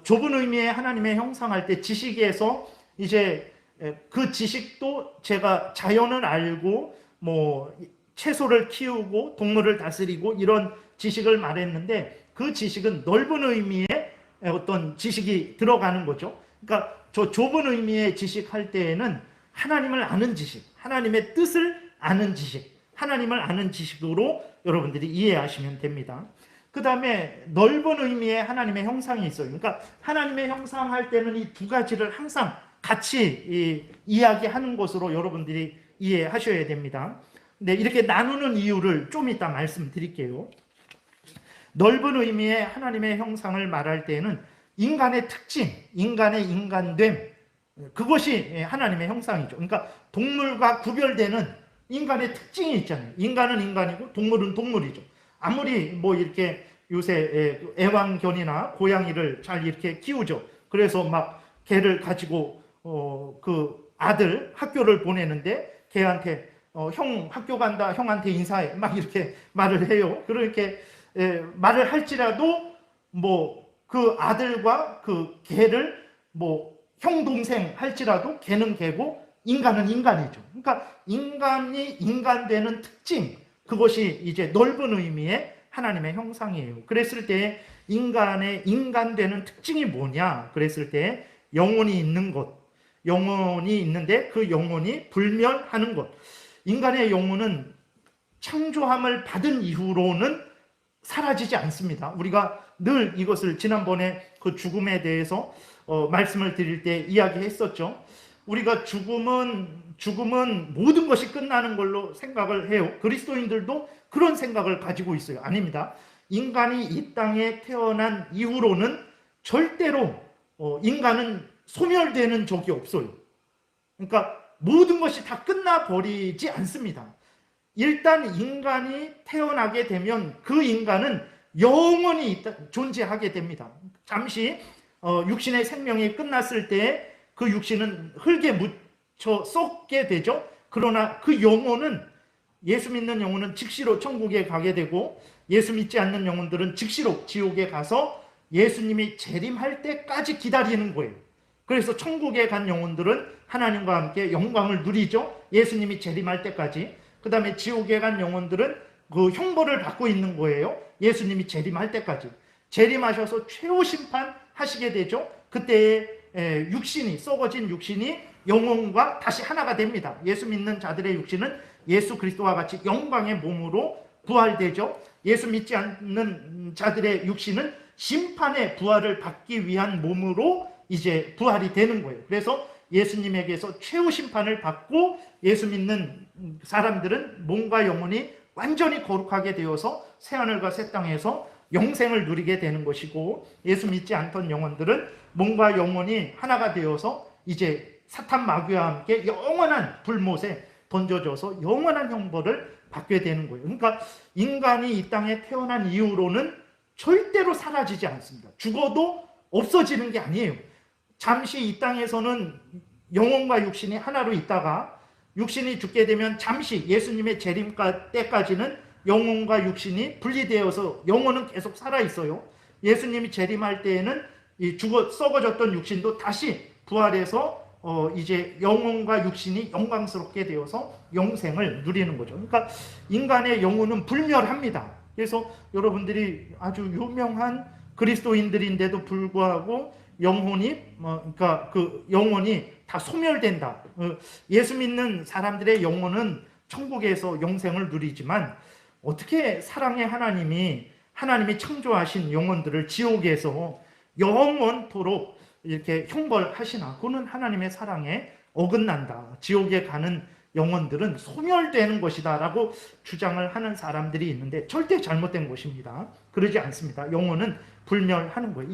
좁은 의미의 하나님의 형상할 때 지식에서 이제 그 지식도 제가 자연을 알고 뭐 채소를 키우고 동물을 다스리고 이런 지식을 말했는데 그 지식은 넓은 의미의 어떤 지식이 들어가는 거죠. 그러니까 저 좁은 의미의 지식할 때에는 하나님을 아는 지식, 하나님의 뜻을 아는 지식, 하나님을 아는 지식으로 여러분들이 이해하시면 됩니다. 그 다음에 넓은 의미의 하나님의 형상이 있어요. 그러니까 하나님의 형상할 때는 이 두 가지를 항상 같이 이야기하는 것으로 여러분들이 이해하셔야 됩니다. 근데 이렇게 나누는 이유를 좀 이따 말씀드릴게요. 넓은 의미의 하나님의 형상을 말할 때는 인간의 특징, 인간의 인간됨, 그것이 하나님의 형상이죠. 그러니까 동물과 구별되는 인간의 특징이 있잖아요. 인간은 인간이고 동물은 동물이죠. 아무리 뭐 이렇게 요새 애완견이나 고양이를 잘 이렇게 키우죠. 그래서 막 개를 가지고 그 아들 학교를 보내는데 걔한테 형 학교 간다, 형한테 인사해, 막 이렇게 말을 해요. 그렇게 말을 할지라도 뭐 그 아들과 그 개를 뭐 형 동생 할지라도 개는 개고 인간은 인간이죠. 그러니까 인간이 인간되는 특징, 그것이 이제 넓은 의미의 하나님의 형상이에요. 그랬을 때 인간의 인간되는 특징이 뭐냐? 그랬을 때 영혼이 있는 것, 영혼이 있는데 그 영혼이 불멸하는 것. 인간의 영혼은 창조함을 받은 이후로는 사라지지 않습니다. 우리가 늘 이것을 지난번에 그 죽음에 대해서 말씀을 드릴 때 이야기했었죠. 우리가 죽음은 모든 것이 끝나는 걸로 생각을 해요. 그리스도인들도 그런 생각을 가지고 있어요. 아닙니다. 인간이 이 땅에 태어난 이후로는 절대로 인간은 소멸되는 적이 없어요. 그러니까 모든 것이 다 끝나버리지 않습니다. 일단 인간이 태어나게 되면 그 인간은 영원히 존재하게 됩니다. 잠시 육신의 생명이 끝났을 때 그 육신은 흙에 묻혀 썩게 되죠. 그러나 그 영혼은, 예수 믿는 영혼은 즉시로 천국에 가게 되고 예수 믿지 않는 영혼들은 즉시로 지옥에 가서 예수님이 재림할 때까지 기다리는 거예요. 그래서 천국에 간 영혼들은 하나님과 함께 영광을 누리죠. 예수님이 재림할 때까지. 그 다음에 지옥에 간 영혼들은 그 형벌을 받고 있는 거예요. 예수님이 재림할 때까지. 재림하셔서 최후 심판 하시게 되죠. 그때에 육신이, 썩어진 육신이 영혼과 다시 하나가 됩니다. 예수 믿는 자들의 육신은 예수 그리스도와 같이 영광의 몸으로 부활되죠. 예수 믿지 않는 자들의 육신은 심판의 부활을 받기 위한 몸으로 이제 부활이 되는 거예요. 그래서 예수님에게서 최후 심판을 받고 예수 믿는 사람들은 몸과 영혼이 완전히 거룩하게 되어서 새하늘과 새 땅에서 영생을 누리게 되는 것이고, 예수 믿지 않던 영혼들은 몸과 영혼이 하나가 되어서 이제 사탄 마귀와 함께 영원한 불못에 던져져서 영원한 형벌을 받게 되는 거예요. 그러니까 인간이 이 땅에 태어난 이후로는 절대로 사라지지 않습니다. 죽어도 없어지는 게 아니에요. 잠시 이 땅에서는 영혼과 육신이 하나로 있다가 육신이 죽게 되면 잠시 예수님의 재림 때까지는 영혼과 육신이 분리되어서 영혼은 계속 살아있어요. 예수님이 재림할 때에는 이 썩어졌던 육신도 다시 부활해서 이제 영혼과 육신이 영광스럽게 되어서 영생을 누리는 거죠. 그러니까 인간의 영혼은 불멸합니다. 그래서 여러분들이 아주 유명한 그리스도인들인데도 불구하고 영혼이 그러니까 그 영혼이 다 소멸된다. 예수 믿는 사람들의 영혼은 천국에서 영생을 누리지만 어떻게 사랑의 하나님이 창조하신 영혼들을 지옥에서 영원토록 이렇게 형벌하시나? 그는 하나님의 사랑에 어긋난다. 지옥에 가는 영혼들은 소멸되는 것이다 라고 주장을 하는 사람들이 있는데 절대 잘못된 것입니다. 그러지 않습니다. 영혼은 불멸하는 거예요.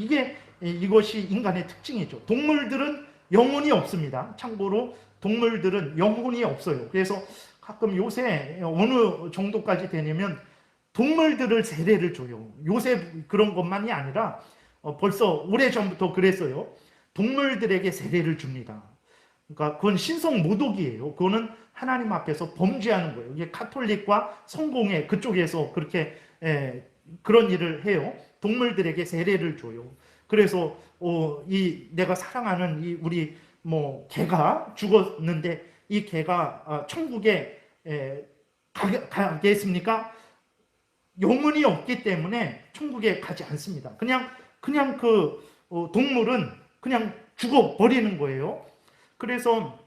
이것이 인간의 특징이죠. 동물들은 영혼이 없습니다. 참고로 동물들은 영혼이 없어요. 그래서 가끔 요새 어느 정도까지 되냐면 동물들을 세례를 줘요. 요새 그런 것만이 아니라 벌써 오래전부터 그랬어요. 동물들에게 세례를 줍니다. 그러니까 그건 신성 모독이에요. 그거는 하나님 앞에서 범죄하는 거예요. 이게 카톨릭과 성공회 그쪽에서 그렇게 그런 일을 해요. 동물들에게 세례를 줘요. 그래서 이 내가 사랑하는 이 우리 뭐 개가 죽었는데 이 개가 천국에 가겠습니까? 영혼이 없기 때문에 천국에 가지 않습니다. 그냥 그 동물은 그냥 죽어 버리는 거예요. 그래서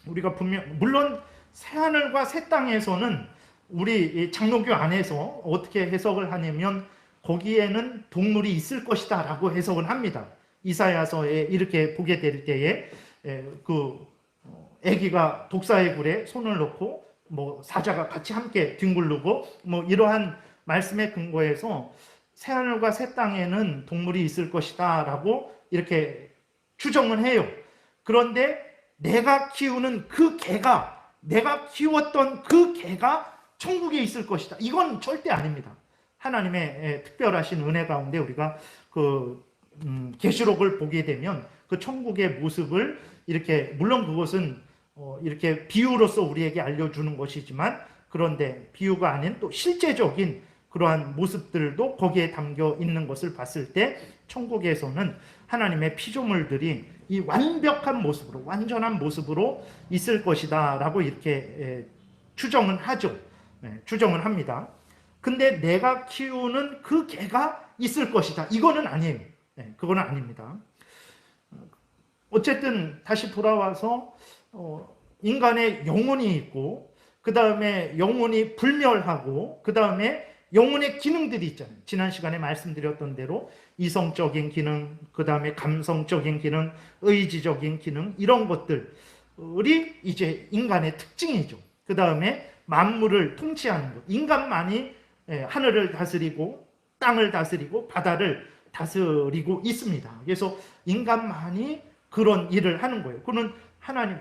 우리가 물론 새하늘과 새 땅에서는 우리 장로교 안에서 어떻게 해석을 하냐면 거기에는 동물이 있을 것이다 라고 해석을 합니다. 이사야서에 이렇게 보게 될 때에 그 아기가 독사의 굴에 손을 넣고 뭐 사자가 같이 함께 뒹굴르고 뭐 이러한 말씀에 근거해서 새하늘과 새 땅에는 동물이 있을 것이다 라고 이렇게 추정을 해요. 그런데 내가 키우는 그 개가, 내가 키웠던 그 개가 천국에 있을 것이다. 이건 절대 아닙니다. 하나님의 특별하신 은혜 가운데 우리가 그 계시록을 보게 되면 그 천국의 모습을 이렇게, 물론 그것은 이렇게 비유로서 우리에게 알려주는 것이지만, 그런데 비유가 아닌 또 실제적인 그러한 모습들도 거기에 담겨 있는 것을 봤을 때 천국에서는 하나님의 피조물들이 이 완벽한 모습으로, 완전한 모습으로 있을 것이다 라고 이렇게 추정은 하죠. 추정을 합니다. 근데 내가 키우는 그 개가 있을 것이다, 이거는 아니에요. 그거는 아닙니다. 어쨌든 다시 돌아와서 인간의 영혼이 있고, 그 다음에 영혼이 불멸하고, 그 다음에 영혼의 기능들이 있잖아요. 지난 시간에 말씀드렸던 대로 이성적인 기능, 그 다음에 감성적인 기능, 의지적인 기능, 이런 것들이 이제 인간의 특징이죠. 그 다음에 만물을 통치하는 것. 인간만이 하늘을 다스리고 땅을 다스리고 바다를 다스리고 있습니다. 그래서 인간만이 그런 일을 하는 거예요. 그는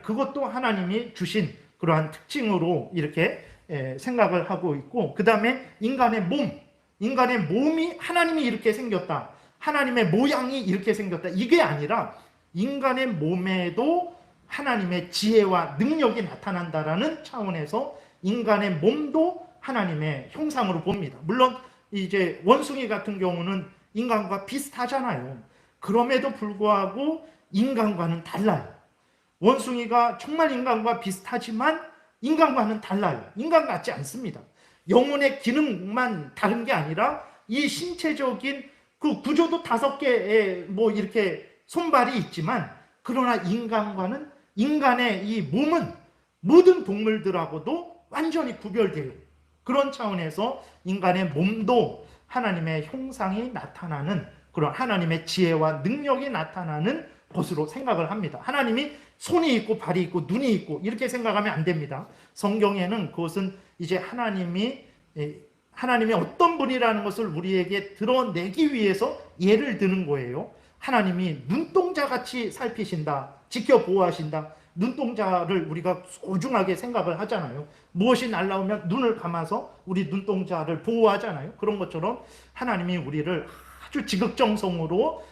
그것도 하나님이 주신 그러한 특징으로 이렇게 생각을 하고 있고, 그 다음에 인간의 몸이 하나님이 이렇게 생겼다, 하나님의 모양이 이렇게 생겼다, 이게 아니라 인간의 몸에도 하나님의 지혜와 능력이 나타난다라는 차원에서 인간의 몸도 하나님의 형상으로 봅니다. 물론 이제 원숭이 같은 경우는 인간과 비슷하잖아요. 그럼에도 불구하고 인간과는 달라요. 원숭이가 정말 인간과 비슷하지만 인간과는 달라요. 인간 같지 않습니다. 영혼의 기능만 다른 게 아니라 이 신체적인 그 구조도 5개의 뭐 이렇게 손발이 있지만, 그러나 인간의 이 몸은 모든 동물들하고도 완전히 구별돼요. 그런 차원에서 인간의 몸도 하나님의 형상이 나타나는, 그런 하나님의 지혜와 능력이 나타나는 것으로 생각을 합니다. 하나님이 손이 있고 발이 있고 눈이 있고 이렇게 생각하면 안 됩니다. 성경에는 그것은 이제 하나님이 어떤 분이라는 것을 우리에게 드러내기 위해서 예를 드는 거예요. 하나님이 눈동자같이 살피신다, 지켜보호하신다. 눈동자를 우리가 소중하게 생각을 하잖아요. 무엇이 날라오면 눈을 감아서 우리 눈동자를 보호하잖아요. 그런 것처럼 하나님이 우리를 아주 지극정성으로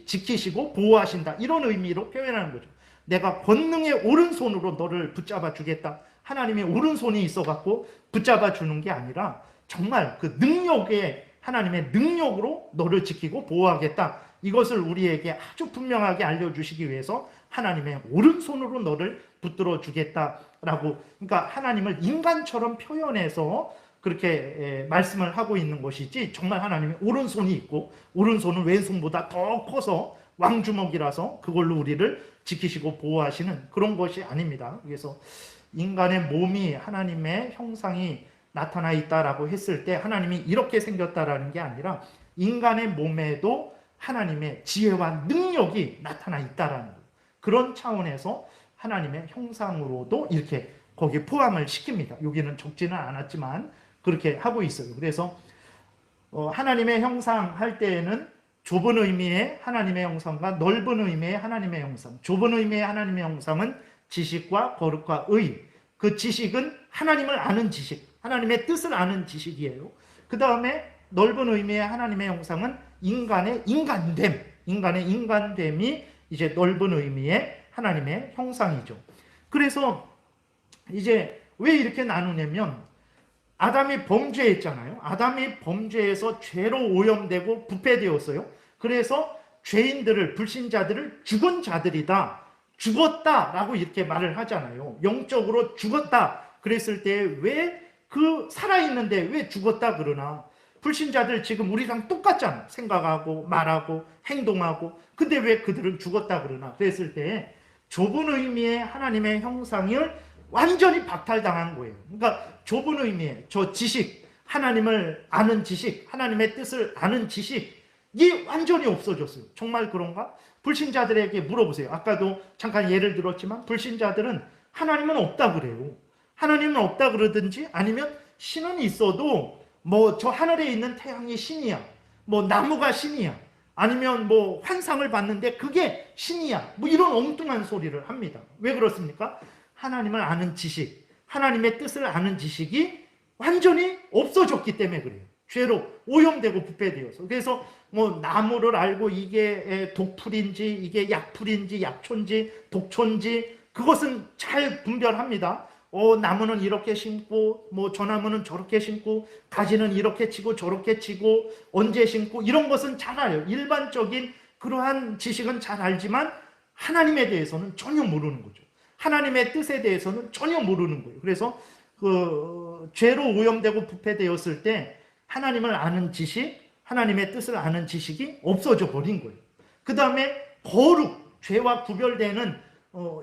지키시고 보호하신다, 이런 의미로 표현하는 거죠. 내가 권능의 오른손으로 너를 붙잡아 주겠다. 하나님의 오른손이 있어갖고 붙잡아 주는 게 아니라 정말 그 하나님의 능력으로 너를 지키고 보호하겠다. 이것을 우리에게 아주 분명하게 알려주시기 위해서 하나님의 오른손으로 너를 붙들어 주겠다라고, 그러니까 하나님을 인간처럼 표현해서 그렇게 말씀을 하고 있는 것이지, 정말 하나님의 오른손이 있고, 오른손은 왼손보다 더 커서 왕주먹이라서 그걸로 우리를 지키시고 보호하시는 그런 것이 아닙니다. 그래서 인간의 몸이 하나님의 형상이 나타나 있다라고 했을 때 하나님이 이렇게 생겼다라는 게 아니라 인간의 몸에도 하나님의 지혜와 능력이 나타나 있다라는 거예요. 그런 차원에서 하나님의 형상으로도 이렇게 거기에 포함을 시킵니다. 여기는 적지는 않았지만 그렇게 하고 있어요. 그래서 하나님의 형상 할 때에는 좁은 의미의 하나님의 형상과 넓은 의미의 하나님의 형상. 좁은 의미의 하나님의 형상은 지식과 거룩과 의. 그 지식은 하나님을 아는 지식, 하나님의 뜻을 아는 지식이에요. 그 다음에 넓은 의미의 하나님의 형상은 인간의 인간됨이 이제 넓은 의미의 하나님의 형상이죠. 그래서 이제 왜 이렇게 나누냐면 아담이 범죄했잖아요. 아담이 범죄해서 죄로 오염되고 부패되었어요. 그래서 죄인들을, 불신자들을 죽은 자들이다, 죽었다라고 이렇게 말을 하잖아요. 영적으로 죽었다 그랬을 때 왜 그 살아있는데 왜 죽었다 그러나? 불신자들 지금 우리랑 똑같잖아. 생각하고 말하고 행동하고. 근데 왜 그들은 죽었다 그러나? 그랬을 때 좁은 의미의 하나님의 형상을 완전히 박탈당한 거예요. 그러니까 좁은 의미의 저 지식, 하나님을 아는 지식, 하나님의 뜻을 아는 지식이 완전히 없어졌어요. 정말 그런가? 불신자들에게 물어보세요. 아까도 잠깐 예를 들었지만 불신자들은 하나님은 없다 그래요. 하나님은 없다 그러든지 아니면 신은 있어도 뭐 저 하늘에 있는 태양이 신이야, 뭐 나무가 신이야, 아니면 뭐 환상을 봤는데 그게 신이야, 뭐 이런 엉뚱한 소리를 합니다. 왜 그렇습니까? 하나님을 아는 지식, 하나님의 뜻을 아는 지식이 완전히 없어졌기 때문에 그래요. 죄로 오염되고 부패되어서. 그래서 뭐 나무를 알고 이게 독풀인지 이게 약풀인지 약초인지 독초인지 그것은 잘 분별합니다. 나무는 이렇게 심고 뭐 저 나무는 저렇게 심고 가지는 이렇게 치고 저렇게 치고 언제 심고 이런 것은 잘 알아요. 일반적인 그러한 지식은 잘 알지만 하나님에 대해서는 전혀 모르는 거죠. 하나님의 뜻에 대해서는 전혀 모르는 거예요. 그래서 그 죄로 오염되고 부패되었을 때 하나님을 아는 지식, 하나님의 뜻을 아는 지식이 없어져 버린 거예요. 그 다음에 거룩, 죄와 구별되는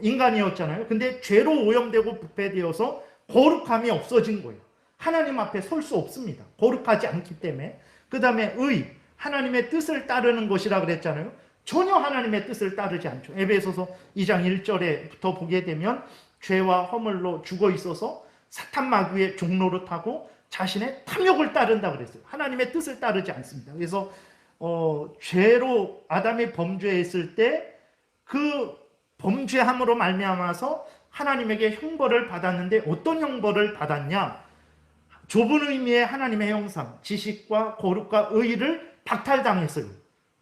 인간이었잖아요. 근데 죄로 오염되고 부패되어서 거룩함이 없어진 거예요. 하나님 앞에 설 수 없습니다. 거룩하지 않기 때문에. 그 다음에 의, 하나님의 뜻을 따르는 것이라 그랬잖아요. 전혀 하나님의 뜻을 따르지 않죠. 에베소서 2장 1절에부터 보게 되면 죄와 허물로 죽어 있어서 사탄 마귀의 종로를 타고 자신의 탐욕을 따른다 그랬어요. 하나님의 뜻을 따르지 않습니다. 그래서 죄로 아담이 범죄했을 때 그 범죄함으로 말미암아서 하나님에게 형벌을 받았는데 어떤 형벌을 받았냐? 좁은 의미의 하나님의 형상, 지식과 거룩과 의를 박탈당했어요.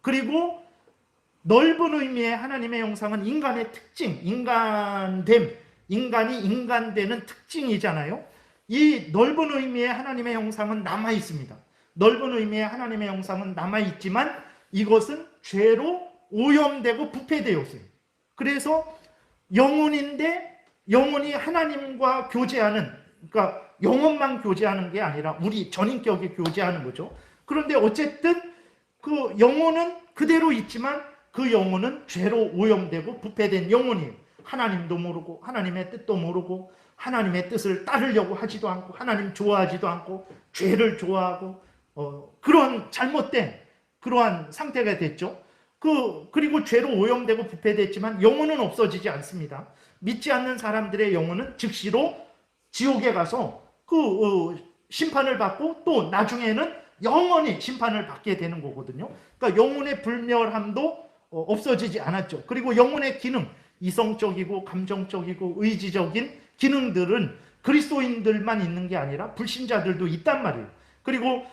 그리고 넓은 의미의 하나님의 형상은 인간의 특징, 인간됨, 인간이 인간되는 특징이잖아요. 이 넓은 의미의 하나님의 형상은 남아있습니다. 넓은 의미의 하나님의 형상은 남아있지만 이것은 죄로 오염되고 부패되었어요. 그래서 영혼인데 영혼이 하나님과 교제하는, 그러니까 영혼만 교제하는 게 아니라 우리 전인격이 교제하는 거죠. 그런데 어쨌든 그 영혼은 그대로 있지만 그 영혼은 죄로 오염되고 부패된 영혼이에요. 하나님도 모르고 하나님의 뜻도 모르고 하나님의 뜻을 따르려고 하지도 않고 하나님 좋아하지도 않고 죄를 좋아하고 그런 잘못된 그러한 상태가 됐죠. 그리고 죄로 오염되고 부패됐지만 영혼은 없어지지 않습니다. 믿지 않는 사람들의 영혼은 즉시로 지옥에 가서 심판을 받고 또 나중에는 영원히 심판을 받게 되는 거거든요. 그러니까 영혼의 불멸함도 없어지지 않았죠. 그리고 영혼의 기능, 이성적이고 감정적이고 의지적인 기능들은 그리스도인들만 있는 게 아니라 불신자들도 있단 말이에요. 그리고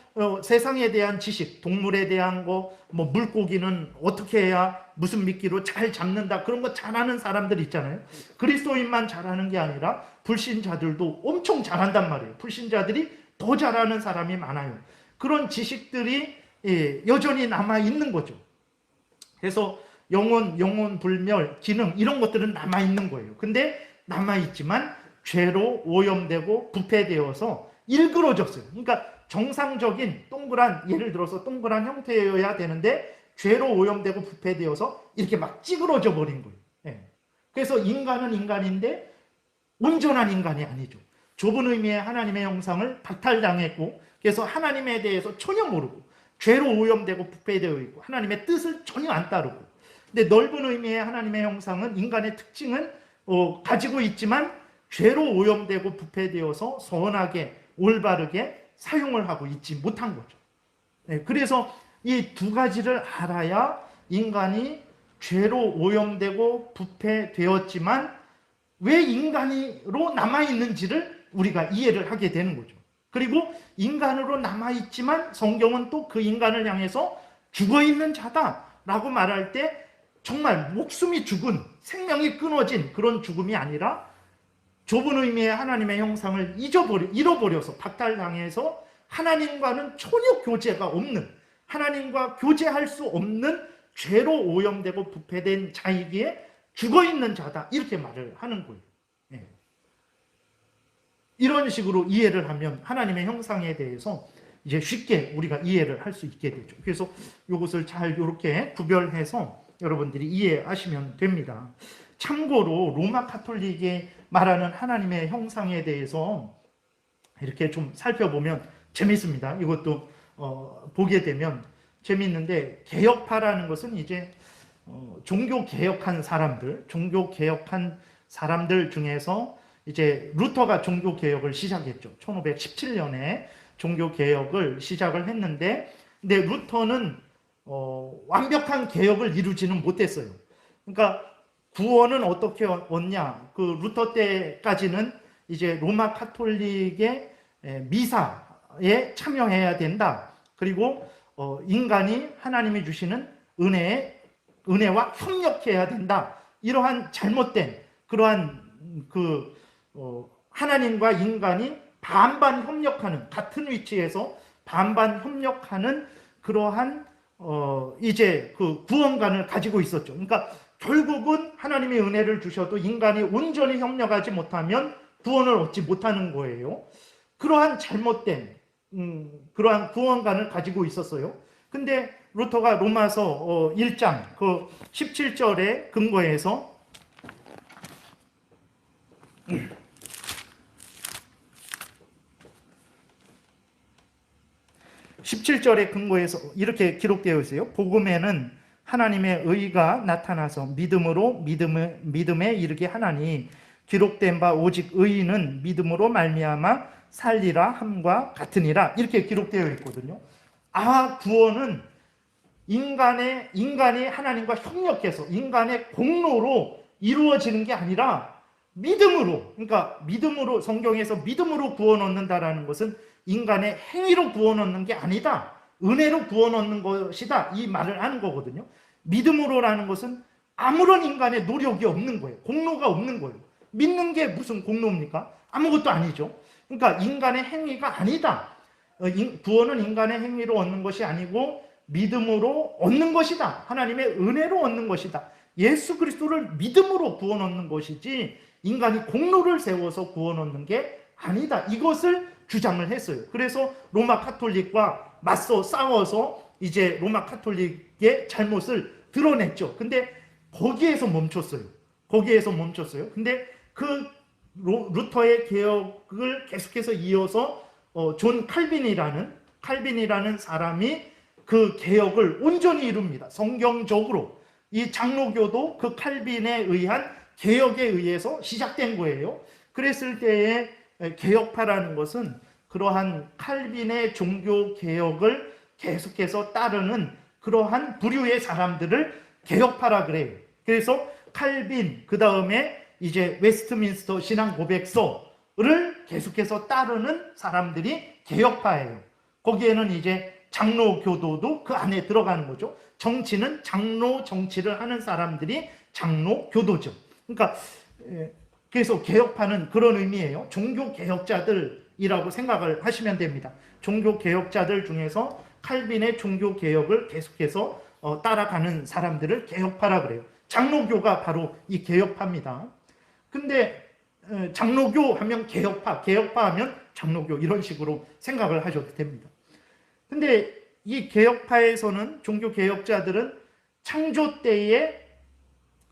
세상에 대한 지식, 동물에 대한 거, 뭐 물고기는 어떻게 해야 무슨 미끼로 잘 잡는다, 그런 거 잘하는 사람들 있잖아요. 그리스도인만 잘하는 게 아니라 불신자들도 엄청 잘한단 말이에요. 불신자들이 더 잘하는 사람이 많아요. 그런 지식들이 여전히 남아 있는 거죠. 그래서 영혼 불멸, 기능 이런 것들은 남아 있는 거예요. 근데 남아 있지만 죄로 오염되고 부패되어서 일그러졌어요. 그러니까 정상적인 동그란, 예를 들어서 동그란 형태여야 되는데 죄로 오염되고 부패되어서 이렇게 막 찌그러져 버린 거예요. 예. 그래서 인간은 인간인데 온전한 인간이 아니죠. 좁은 의미의 하나님의 형상을 박탈당했고, 그래서 하나님에 대해서 전혀 모르고 죄로 오염되고 부패되어 있고 하나님의 뜻을 전혀 안 따르고. 근데 넓은 의미의 하나님의 형상은 인간의 특징은 가지고 있지만 죄로 오염되고 부패되어서 선하게 올바르게 사용을 하고 있지 못한 거죠. 네, 그래서 이 두 가지를 알아야 인간이 죄로 오염되고 부패되었지만 왜 인간으로 남아있는지를 우리가 이해를 하게 되는 거죠. 그리고 인간으로 남아있지만 성경은 또 그 인간을 향해서 죽어있는 자다라고 말할 때 정말 목숨이 죽은, 생명이 끊어진 그런 죽음이 아니라 좁은 의미의 하나님의 형상을 잃어버려서 박탈당해서 하나님과는 전혀 교제가 없는, 하나님과 교제할 수 없는 죄로 오염되고 부패된 자이기에 죽어있는 자다, 이렇게 말을 하는 거예요. 예. 이런 식으로 이해를 하면 하나님의 형상에 대해서 이제 쉽게 우리가 이해를 할 수 있게 되죠. 그래서 이것을 잘 이렇게 구별해서 여러분들이 이해하시면 됩니다. 참고로 로마 가톨릭이 말하는 하나님의 형상에 대해서 이렇게 좀 살펴보면 재밌습니다. 이것도 보게 되면 재밌는데, 개혁파라는 것은 이제 종교 개혁한 사람들 중에서 이제 루터가 종교 개혁을 시작했죠. 1517년에 종교 개혁을 시작을 했는데, 근데 루터는 완벽한 개혁을 이루지는 못했어요. 그러니까 구원은 어떻게 얻냐? 그 루터 때까지는 이제 로마 카톨릭의 미사에 참여해야 된다. 그리고 인간이 하나님이 주시는 은혜와 협력해야 된다. 이러한 잘못된 그러한 하나님과 인간이 반반 협력하는, 같은 위치에서 반반 협력하는 그러한 이제 그 구원관을 가지고 있었죠. 그러니까 결국은 하나님의 은혜를 주셔도 인간이 온전히 협력하지 못하면 구원을 얻지 못하는 거예요. 그러한 잘못된 그러한 구원관을 가지고 있었어요. 근데 루터가 로마서 1장 그 17절에 근거해서 17절의 근거에서 이렇게 기록되어 있어요. 복음에는 하나님의 의가 나타나서 믿음에 이르게 하나니 기록된 바 오직 의인은 믿음으로 말미암아 살리라 함과 같으니라, 이렇게 기록되어 있거든요. 구원은 인간이 하나님과 협력해서 인간의 공로로 이루어지는 게 아니라 믿음으로, 그러니까 믿음으로, 성경에서 믿음으로 구원 얻는다라는 것은 인간의 행위로 구원 얻는 게 아니다, 은혜로 구원 얻는 것이다, 이 말을 하는 거거든요. 믿음으로라는 것은 아무런 인간의 노력이 없는 거예요. 공로가 없는 거예요. 믿는 게 무슨 공로입니까? 아무것도 아니죠. 그러니까 인간의 행위가 아니다. 구원은 인간의 행위로 얻는 것이 아니고 믿음으로 얻는 것이다. 하나님의 은혜로 얻는 것이다. 예수 그리스도를 믿음으로 구원 얻는 것이지 인간이 공로를 세워서 구원 얻는 게 아니다. 이것을 주장을 했어요. 그래서 로마 카톨릭과 맞서 싸워서 이제 로마 카톨릭의 잘못을 드러냈죠. 근데 거기에서 멈췄어요. 근데 그 루터의 개혁을 계속해서 이어서 존 칼빈이라는 사람이 그 개혁을 온전히 이룹니다. 성경적으로. 이 장로교도 그 칼빈에 의한 개혁에 의해서 시작된 거예요. 그랬을 때의 개혁파라는 것은 그러한 칼빈의 종교 개혁을 계속해서 따르는 그러한 부류의 사람들을 개혁파라 그래요. 그래서 칼빈, 그 다음에 이제 웨스트민스터 신앙 고백서를 계속해서 따르는 사람들이 개혁파예요. 거기에는 이제 장로교도도 그 안에 들어가는 거죠. 정치는 장로 정치를 하는 사람들이 장로교도죠. 그러니까 그래서 개혁파는 그런 의미예요. 종교 개혁자들이라고 생각을 하시면 됩니다. 종교 개혁자들 중에서 칼빈의 종교 개혁을 계속해서 따라가는 사람들을 개혁파라 그래요. 장로교가 바로 이 개혁파입니다. 근데 장로교 하면 개혁파 하면 장로교, 이런 식으로 생각을 하셔도 됩니다. 근데 이 개혁파에서는, 종교 개혁자들은 창조 때에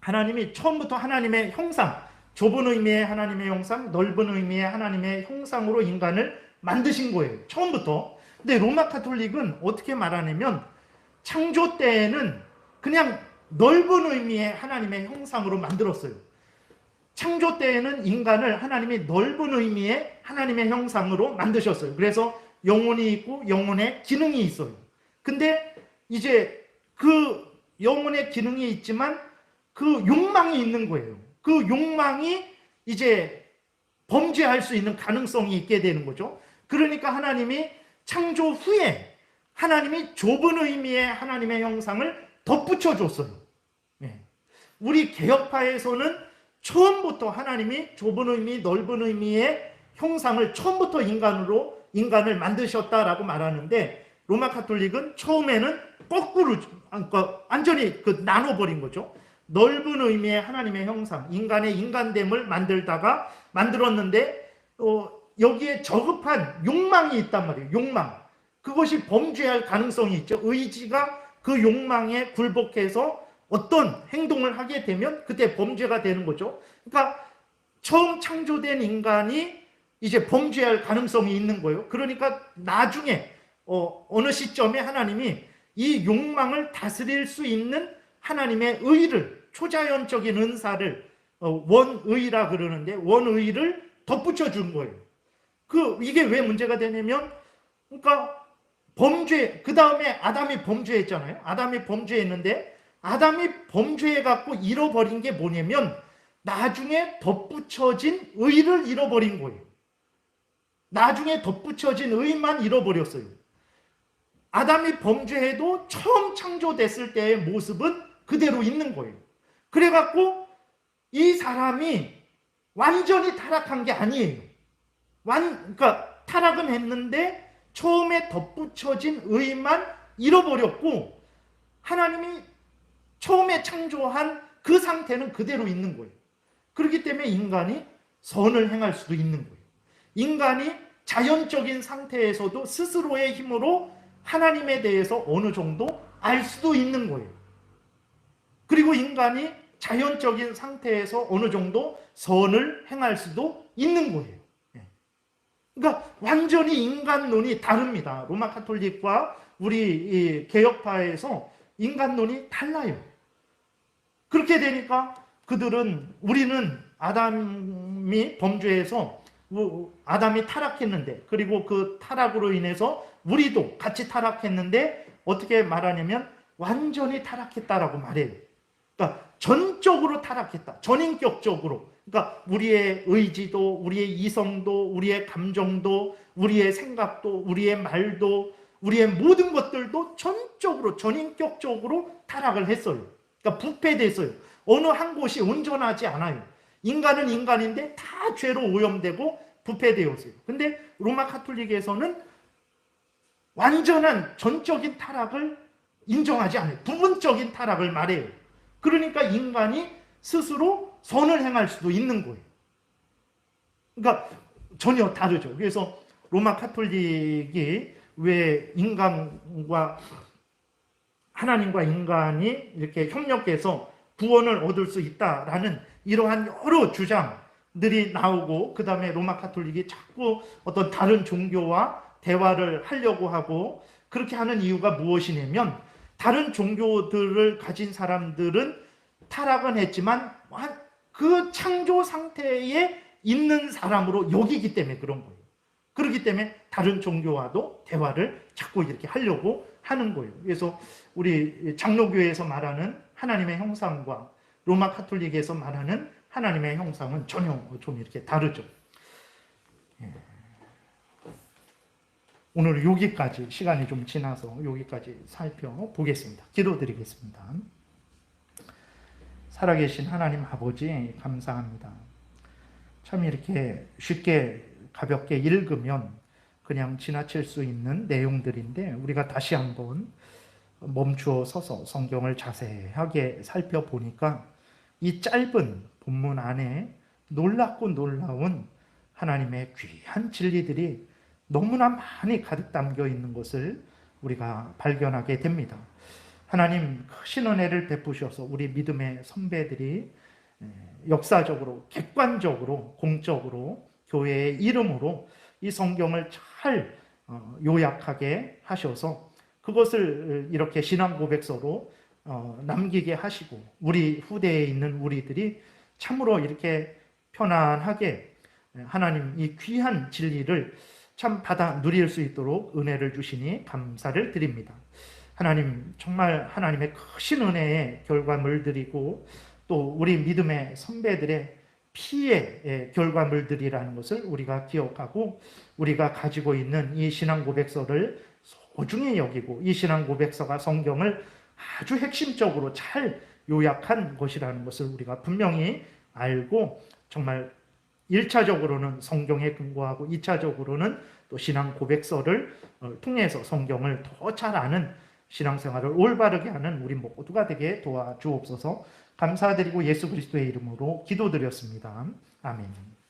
하나님이 처음부터 하나님의 형상, 좁은 의미의 하나님의 형상, 넓은 의미의 하나님의 형상으로 인간을 만드신 거예요. 처음부터. 근데 로마 카톨릭은 어떻게 말하냐면 창조 때에는 그냥 넓은 의미의 하나님의 형상으로 만들었어요. 창조 때에는 인간을 하나님이 넓은 의미의 하나님의 형상으로 만드셨어요. 그래서 영혼이 있고 영혼의 기능이 있어요. 근데 이제 그 영혼의 기능이 있지만 그 욕망이 있는 거예요. 그 욕망이 이제 범죄할 수 있는 가능성이 있게 되는 거죠. 그러니까 하나님이 창조 후에 하나님이 좁은 의미의 하나님의 형상을 덧붙여 줬어요. 예. 우리 개혁파에서는 처음부터 하나님이 좁은 의미, 넓은 의미의 형상을 처음부터 인간을 만드셨다라고 말하는데, 로마 카톨릭은 처음에는 거꾸로, 그러니까 완전히 나눠버린 거죠. 넓은 의미의 하나님의 형상, 인간의 인간됨을 만들었는데, 여기에 저급한 욕망이 있단 말이에요. 욕망. 그것이 범죄할 가능성이 있죠. 의지가 그 욕망에 굴복해서 어떤 행동을 하게 되면 그때 범죄가 되는 거죠. 그러니까 처음 창조된 인간이 이제 범죄할 가능성이 있는 거예요. 그러니까 나중에 어느 시점에 하나님이 이 욕망을 다스릴 수 있는 하나님의 의를, 초자연적인 은사를 원의라 그러는데, 원의를 덧붙여 준 거예요. 이게 왜 문제가 되냐면, 그러니까 범죄, 그 다음에 아담이 범죄했잖아요. 아담이 범죄했는데, 아담이 범죄해갖고 잃어버린 게 뭐냐면, 나중에 덧붙여진 의를 잃어버린 거예요. 나중에 덧붙여진 의만 잃어버렸어요. 아담이 범죄해도 처음 창조됐을 때의 모습은 그대로 있는 거예요. 그래갖고 이 사람이 완전히 타락한 게 아니에요. 그러니까 타락은 했는데 처음에 덧붙여진 의만 잃어버렸고, 하나님이 처음에 창조한 그 상태는 그대로 있는 거예요. 그렇기 때문에 인간이 선을 행할 수도 있는 거예요. 인간이 자연적인 상태에서도 스스로의 힘으로 하나님에 대해서 어느 정도 알 수도 있는 거예요. 그리고 인간이 자연적인 상태에서 어느 정도 선을 행할 수도 있는 거예요. 그러니까 완전히 인간론이 다릅니다. 로마 카톨릭과 우리 개혁파에서 인간론이 달라요. 그렇게 되니까 우리는 아담이 범죄해서 아담이 타락했는데, 그리고 그 타락으로 인해서 우리도 같이 타락했는데, 어떻게 말하냐면 완전히 타락했다라고 말해요. 그러니까 전적으로 타락했다. 전인격적으로. 그러니까 우리의 의지도, 우리의 이성도, 우리의 감정도, 우리의 생각도, 우리의 말도, 우리의 모든 것들도 전적으로, 전인격적으로 타락을 했어요. 그러니까 부패됐어요. 어느 한 곳이 온전하지 않아요. 인간은 인간인데 다 죄로 오염되고 부패되었어요. 근데 로마 카톨릭에서는 완전한 전적인 타락을 인정하지 않아요. 부분적인 타락을 말해요. 그러니까 인간이 스스로 선을 행할 수도 있는 거예요. 그러니까 전혀 다르죠. 그래서 로마 카톨릭이 왜 하나님과 인간이 이렇게 협력해서 구원을 얻을 수 있다라는 이러한 여러 주장들이 나오고, 그 다음에 로마 카톨릭이 자꾸 어떤 다른 종교와 대화를 하려고 하고, 그렇게 하는 이유가 무엇이냐면, 다른 종교들을 가진 사람들은 타락은 했지만 그 창조 상태에 있는 사람으로 여기기 때문에 그런 거예요. 그렇기 때문에 다른 종교와도 대화를 자꾸 이렇게 하려고 하는 거예요. 그래서 우리 장로교에서 말하는 하나님의 형상과 로마 카톨릭에서 말하는 하나님의 형상은 전혀 좀 이렇게 다르죠. 오늘 여기까지, 시간이 좀 지나서 여기까지 살펴보겠습니다. 기도드리겠습니다. 살아계신 하나님 아버지, 감사합니다. 참 이렇게 쉽게 가볍게 읽으면 그냥 지나칠 수 있는 내용들인데, 우리가 다시 한번 멈추어 서서 성경을 자세하게 살펴보니까 이 짧은 본문 안에 놀랍고 놀라운 하나님의 귀한 진리들이 너무나 많이 가득 담겨 있는 것을 우리가 발견하게 됩니다. 하나님 크신 은혜를 베푸셔서 우리 믿음의 선배들이 역사적으로, 객관적으로, 공적으로 교회의 이름으로 이 성경을 잘 요약하게 하셔서 그것을 이렇게 신앙 고백서로 남기게 하시고, 우리 후대에 있는 우리들이 참으로 이렇게 편안하게 하나님 이 귀한 진리를 참 받아 누릴 수 있도록 은혜를 주시니 감사를 드립니다. 하나님, 정말 하나님의 크신 은혜의 결과물들이고, 또 우리 믿음의 선배들의 피의 결과물들이라는 것을 우리가 기억하고, 우리가 가지고 있는 이 신앙 고백서를 소중히 여기고, 이 신앙 고백서가 성경을 아주 핵심적으로 잘 요약한 것이라는 것을 우리가 분명히 알고 정말 1차적으로는 성경에 근거하고 2차적으로는 또 신앙 고백서를 통해서 성경을 더 잘 아는 신앙생활을 올바르게 하는 우리 모두가 되게 도와주옵소서. 감사드리고 예수 그리스도의 이름으로 기도드렸습니다. 아멘.